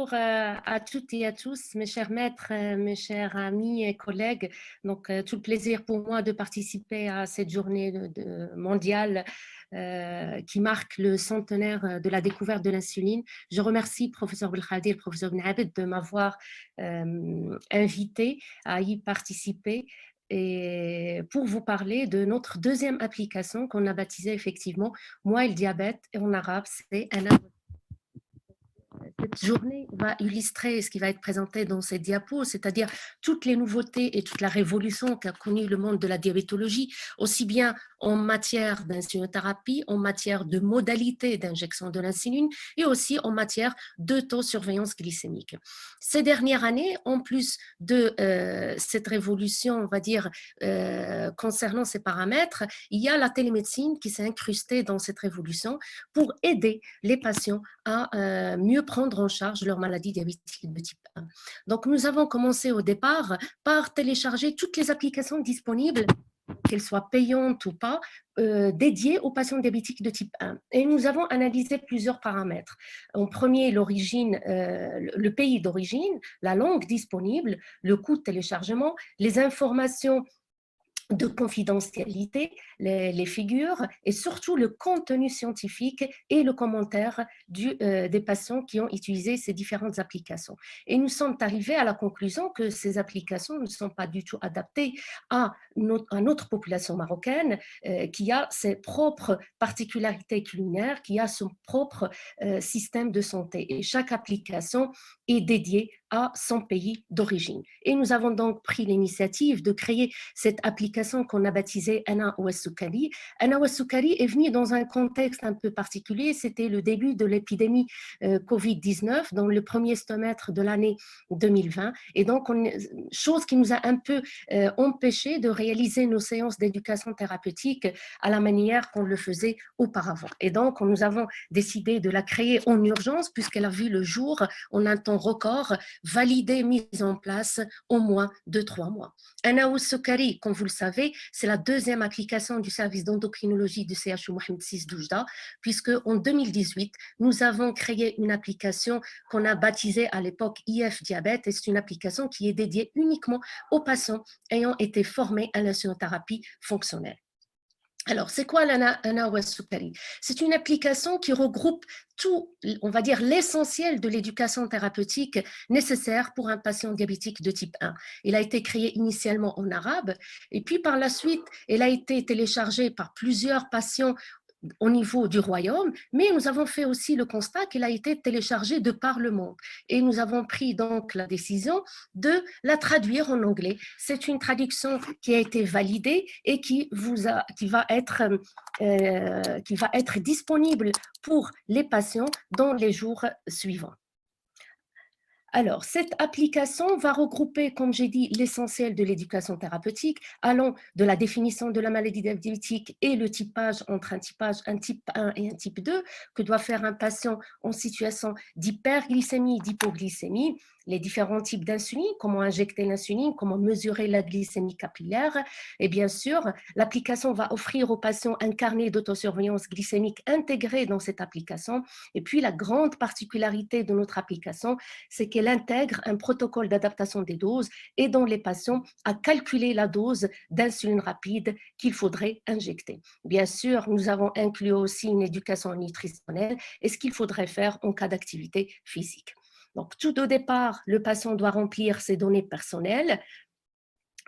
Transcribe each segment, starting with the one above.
bonjour à toutes et à tous, mes chers maîtres, mes chers amis et collègues. Donc, tout le plaisir pour moi de participer à cette journée mondiale qui marque le centenaire de la découverte de l'insuline. Je remercie professeur Belkhadir, professeur Ben Abed de m'avoir invité à y participer et pour vous parler de notre deuxième application qu'on a baptisée effectivement Moi et le diabète, et en arabe c'est un. Cette journée va illustrer ce qui va être présenté dans ces diapos, c'est-à-dire toutes les nouveautés et toute la révolution qu'a connue le monde de la diabétologie, aussi bien en matière d'insulinothérapie, en matière de modalités d'injection de l'insuline et aussi en matière de taux surveillance glycémique. Ces dernières années, en plus de cette révolution, on va dire, concernant ces paramètres, il y a la télémédecine qui s'est incrustée dans cette révolution pour aider les patients à mieux prendre en charge leur maladie diabétique de type 1. Donc, nous avons commencé au départ par télécharger toutes les applications disponibles, qu'elles soient payantes ou pas, dédiées aux patients diabétiques de type 1. Et nous avons analysé plusieurs paramètres. En premier, l'origine, le pays d'origine, la langue disponible, le coût de téléchargement, les informations de confidentialité, les figures et surtout le contenu scientifique et le commentaire des patients qui ont utilisé ces différentes applications. Et nous sommes arrivés à la conclusion que ces applications ne sont pas du tout adaptées à notre population marocaine qui a ses propres particularités culinaires, qui a son propre système de santé. Et chaque application est dédiée à son pays d'origine. Et nous avons donc pris l'initiative de créer cette application qu'on a baptisée Ana Ouessoukali. Ana Ouessoukali est venue dans un contexte un peu particulier, c'était le début de l'épidémie Covid-19, dans le premier semestre de l'année 2020, et donc chose qui nous a un peu empêché de réaliser nos séances d'éducation thérapeutique à la manière qu'on le faisait auparavant. Et donc, nous avons décidé de la créer en urgence puisqu'elle a vu le jour en un temps record, validée, mise en place au moins de 3 mois. Ana Ouessoukali, comme vous le savez, c'est la deuxième application du service d'endocrinologie du CHU Mohamed VI d'Oujda, puisque en 2018, nous avons créé une application qu'on a baptisée à l'époque IF Diabète, et c'est une application qui est dédiée uniquement aux patients ayant été formés à l'insulinothérapie fonctionnelle. Alors, c'est quoi l'Ana Ouessoukali? C'est une application qui regroupe tout, on va dire, l'essentiel de l'éducation thérapeutique nécessaire pour un patient diabétique de type 1. Elle a été créée initialement en arabe et puis par la suite, elle a été téléchargée par plusieurs patients au niveau du royaume, mais nous avons fait aussi le constat qu'elle a été téléchargée de par le monde. Et nous avons pris donc la décision de la traduire en anglais. C'est une traduction qui a été validée et qui va être disponible pour les patients dans les jours suivants. Alors, cette application va regrouper, comme j'ai dit, l'essentiel de l'éducation thérapeutique, allant de la définition de la maladie diabétique et le typage entre un type 1 et un type 2, que doit faire un patient en situation d'hyperglycémie, d'hypoglycémie, les différents types d'insuline, comment injecter l'insuline, comment mesurer la glycémie capillaire. Et bien sûr, l'application va offrir aux patients un carnet d'autosurveillance glycémique intégré dans cette application. Et puis, la grande particularité de notre application, c'est qu'elle intègre un protocole d'adaptation des doses, aidant les patients à calculer la dose d'insuline rapide qu'il faudrait injecter. Bien sûr, nous avons inclus aussi une éducation nutritionnelle et ce qu'il faudrait faire en cas d'activité physique. Donc, tout au départ, le patient doit remplir ses données personnelles.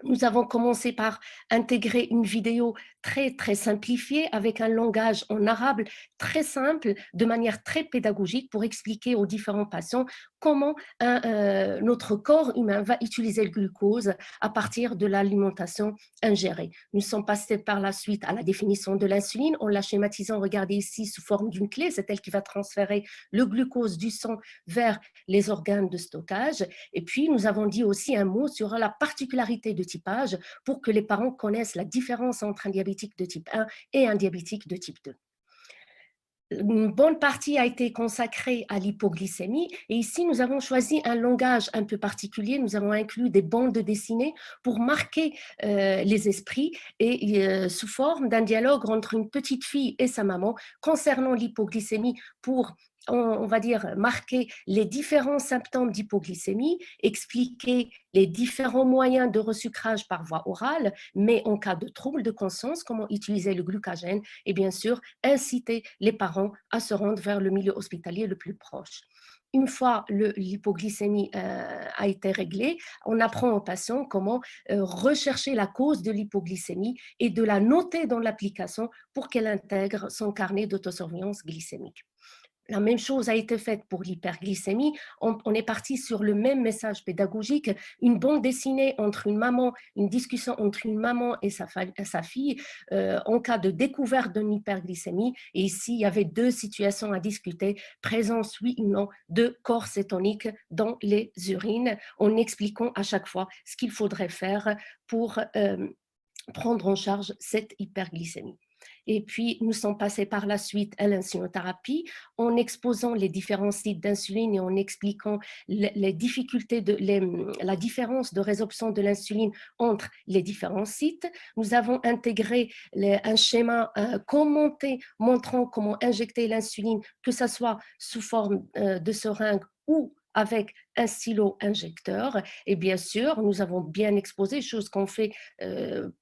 Nous avons commencé par intégrer une vidéo très simplifiée avec un langage en arabe très simple, de manière très pédagogique pour expliquer aux différents patients comment notre corps humain va utiliser le glucose à partir de l'alimentation ingérée. Nous sommes passés par la suite à la définition de l'insuline en la schématisant, regardez ici, sous forme d'une clé, c'est elle qui va transférer le glucose du sang vers les organes de stockage. Et puis, nous avons dit aussi un mot sur la particularité de typage pour que les parents connaissent la différence entre un diabétique de type 1 et un diabétique de type 2. Une bonne partie a été consacrée à l'hypoglycémie et ici nous avons choisi un langage un peu particulier, nous avons inclus des bandes dessinées pour marquer les esprits et sous forme d'un dialogue entre une petite fille et sa maman concernant l'hypoglycémie pour on va dire, marquer les différents symptômes d'hypoglycémie, expliquer les différents moyens de resucrage par voie orale, mais en cas de trouble de conscience, comment utiliser le glucagène et bien sûr, inciter les parents à se rendre vers le milieu hospitalier le plus proche. Une fois l'hypoglycémie a été réglée, on apprend aux patients comment rechercher la cause de l'hypoglycémie et de la noter dans l'application pour qu'elle intègre son carnet d'autosurveillance glycémique. La même chose a été faite pour l'hyperglycémie. On est parti sur le même message pédagogique, une bande dessinée entre une maman, une discussion entre une maman et sa fille en cas de découverte d'une hyperglycémie. Et ici, il y avait deux situations à discuter, présence, oui ou non, de corps cétonique dans les urines, en expliquant à chaque fois ce qu'il faudrait faire pour prendre en charge cette hyperglycémie. Et puis, nous sommes passés par la suite à l'insulinothérapie en exposant les différents sites d'insuline et en expliquant les difficultés, la différence de résorption de l'insuline entre les différents sites. Nous avons intégré un schéma commenté montrant comment injecter l'insuline, que ce soit sous forme de seringue ou avec un stylo injecteur. Et bien sûr, nous avons bien exposé, chose qu'on fait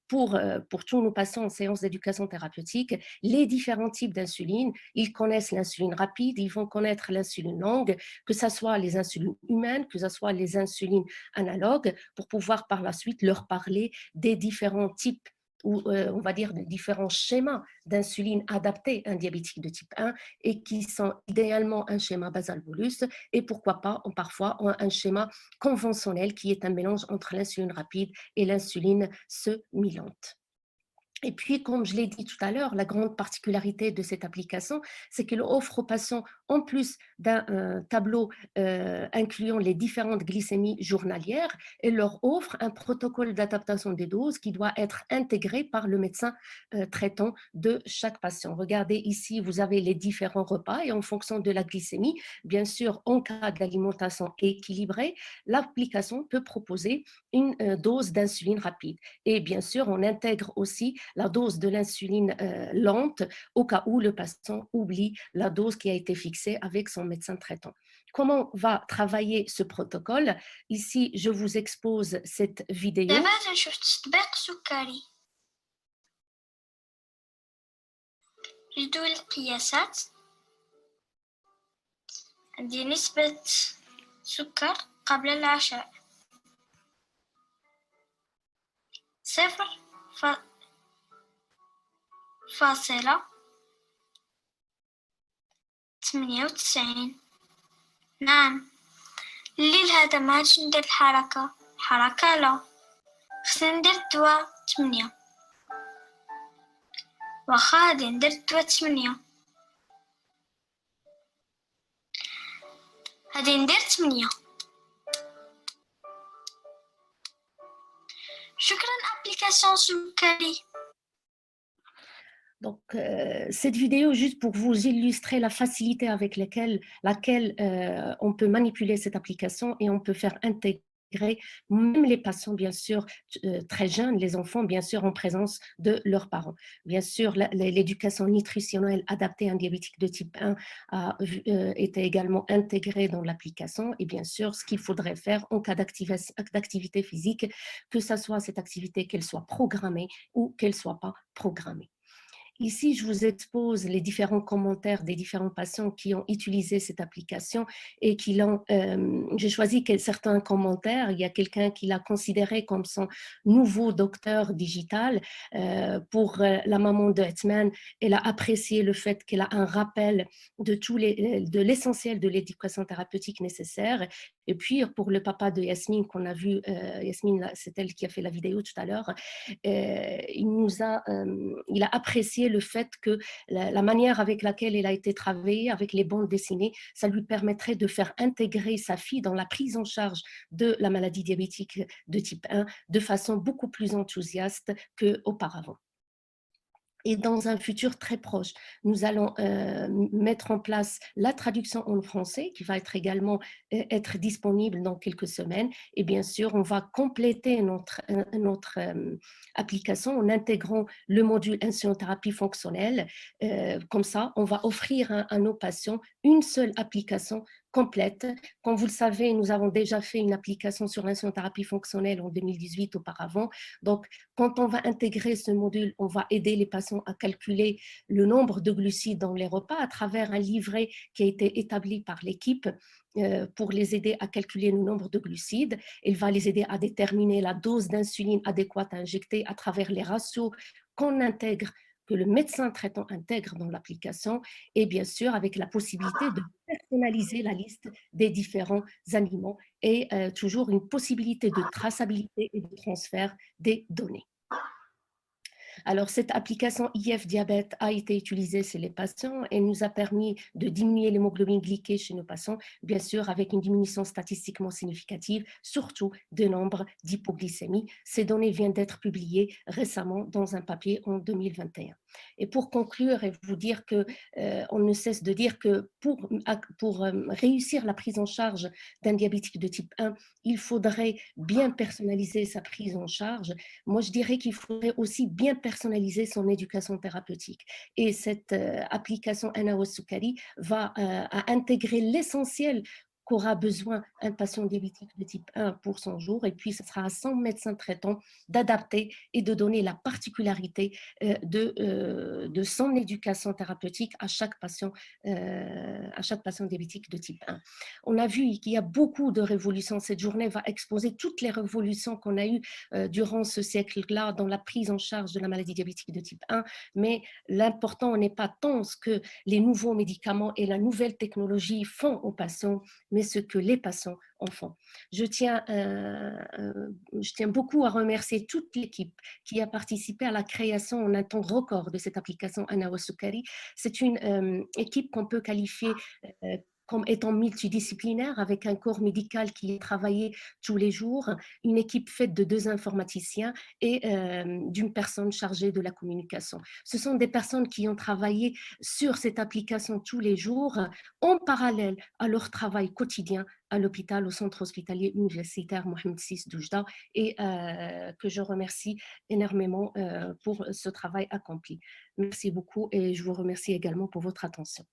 pour tous nos patients en séance d'éducation thérapeutique, les différents types d'insuline. Ils connaissent l'insuline rapide, ils vont connaître l'insuline longue, que ce soit les insulines humaines, que ce soit les insulines analogues, pour pouvoir par la suite leur parler des différents types ou on va dire de différents schémas d'insuline adaptés à un diabétique de type 1 et qui sont idéalement un schéma basal-bolus et pourquoi pas parfois un schéma conventionnel qui est un mélange entre l'insuline rapide et l'insuline semi-lente. Et puis, comme je l'ai dit tout à l'heure, la grande particularité de cette application, c'est qu'elle offre aux patients, en plus d'un tableau incluant les différentes glycémies journalières, elle leur offre un protocole d'adaptation des doses qui doit être intégré par le médecin traitant de chaque patient. Regardez ici, vous avez les différents repas et en fonction de la glycémie, bien sûr, en cas d'alimentation équilibrée, l'application peut proposer une dose d'insuline rapide. Et bien sûr, on intègre aussi la dose de l'insuline lente au cas où le patient oublie la dose qui a été fixée avec son médecin traitant. Comment va travailler ce protocole? Ici, je vous expose cette vidéo. دابا تنشوف تطبيق سكري جدول القياسات. عندي نسبة سكر قبل العشاء 0.98. نعم، الليل هذا ما عادش ندير الحركة لا، خصني ندير الدواء 8. واخا غادي ندير الدواء 8 غادي ندير 8. شكرا ابليكاسيون سكري. Donc, cette vidéo, juste pour vous illustrer la facilité avec laquelle on peut manipuler cette application et on peut faire intégrer même les patients, bien sûr, très jeunes, les enfants, bien sûr, en présence de leurs parents. Bien sûr, l'éducation nutritionnelle adaptée à un diabétique de type 1 a été également intégrée dans l'application et bien sûr, ce qu'il faudrait faire en cas d'activité physique, que ce soit cette activité, qu'elle soit programmée ou qu'elle ne soit pas programmée. Ici, je vous expose les différents commentaires des différents patients qui ont utilisé cette application et qui l'ont. J'ai choisi certains commentaires. Il y a quelqu'un qui l'a considéré comme son nouveau docteur digital. Pour la maman de Hetman, elle a apprécié le fait qu'elle a un rappel de l'essentiel de l'éducation thérapeutique nécessaire. Et puis, pour le papa de Yasmine qu'on a vu, Yasmine, c'est elle qui a fait la vidéo tout à l'heure, il a apprécié le fait que la manière avec laquelle elle a été travaillée, avec les bandes dessinées, ça lui permettrait de faire intégrer sa fille dans la prise en charge de la maladie diabétique de type 1 de façon beaucoup plus enthousiaste qu'auparavant. Et dans un futur très proche, nous allons mettre en place la traduction en français qui va être également être disponible dans quelques semaines. Et bien sûr, on va compléter notre application en intégrant le module insulothérapie fonctionnelle. Comme ça, on va offrir à nos patients une seule application complète. Comme vous le savez, nous avons déjà fait une application sur l'insulothérapie fonctionnelle en 2018 auparavant. Donc, quand on va intégrer ce module, on va aider les patients à calculer le nombre de glucides dans les repas à travers un livret qui a été établi par l'équipe pour les aider à calculer le nombre de glucides. Il va les aider à déterminer la dose d'insuline adéquate à injecter à travers les ratios qu'on intègre, que le médecin traitant intègre dans l'application, et bien sûr avec la possibilité de personnaliser la liste des différents aliments et toujours une possibilité de traçabilité et de transfert des données. Alors, cette application IF Diabète a été utilisée chez les patients et nous a permis de diminuer l'hémoglobine glyquée chez nos patients, bien sûr avec une diminution statistiquement significative, surtout de nombre d'hypoglycémies. Ces données viennent d'être publiées récemment dans un papier en 2021. Et pour conclure et vous dire que on ne cesse de dire que pour réussir la prise en charge d'un diabétique de type 1, il faudrait bien personnaliser sa prise en charge. Moi, je dirais qu'il faudrait aussi bien personnaliser son éducation thérapeutique. Et cette application Ana Soukari va intégrer l'essentiel qu'aura besoin un patient diabétique de type 1 pour son jour, et puis ce sera à son médecin traitant d'adapter et de donner la particularité de son éducation thérapeutique à chaque patient diabétique de type 1. On a vu qu'il y a beaucoup de révolutions. Cette journée va exposer toutes les révolutions qu'on a eues durant ce siècle-là dans la prise en charge de la maladie diabétique de type 1, mais l'important n'est pas tant ce que les nouveaux médicaments et la nouvelle technologie font aux patients, mais ce que les patients en font. Je tiens beaucoup à remercier toute l'équipe qui a participé à la création en un temps record de cette application Ana Soukari. C'est une équipe qu'on peut qualifier comme étant multidisciplinaire, avec un corps médical qui est travaillé tous les jours, une équipe faite de 2 informaticiens et d'une personne chargée de la communication. Ce sont des personnes qui ont travaillé sur cette application tous les jours, en parallèle à leur travail quotidien à l'hôpital, au centre hospitalier universitaire Mohamed VI d'Oujda, et que je remercie énormément pour ce travail accompli. Merci beaucoup et je vous remercie également pour votre attention.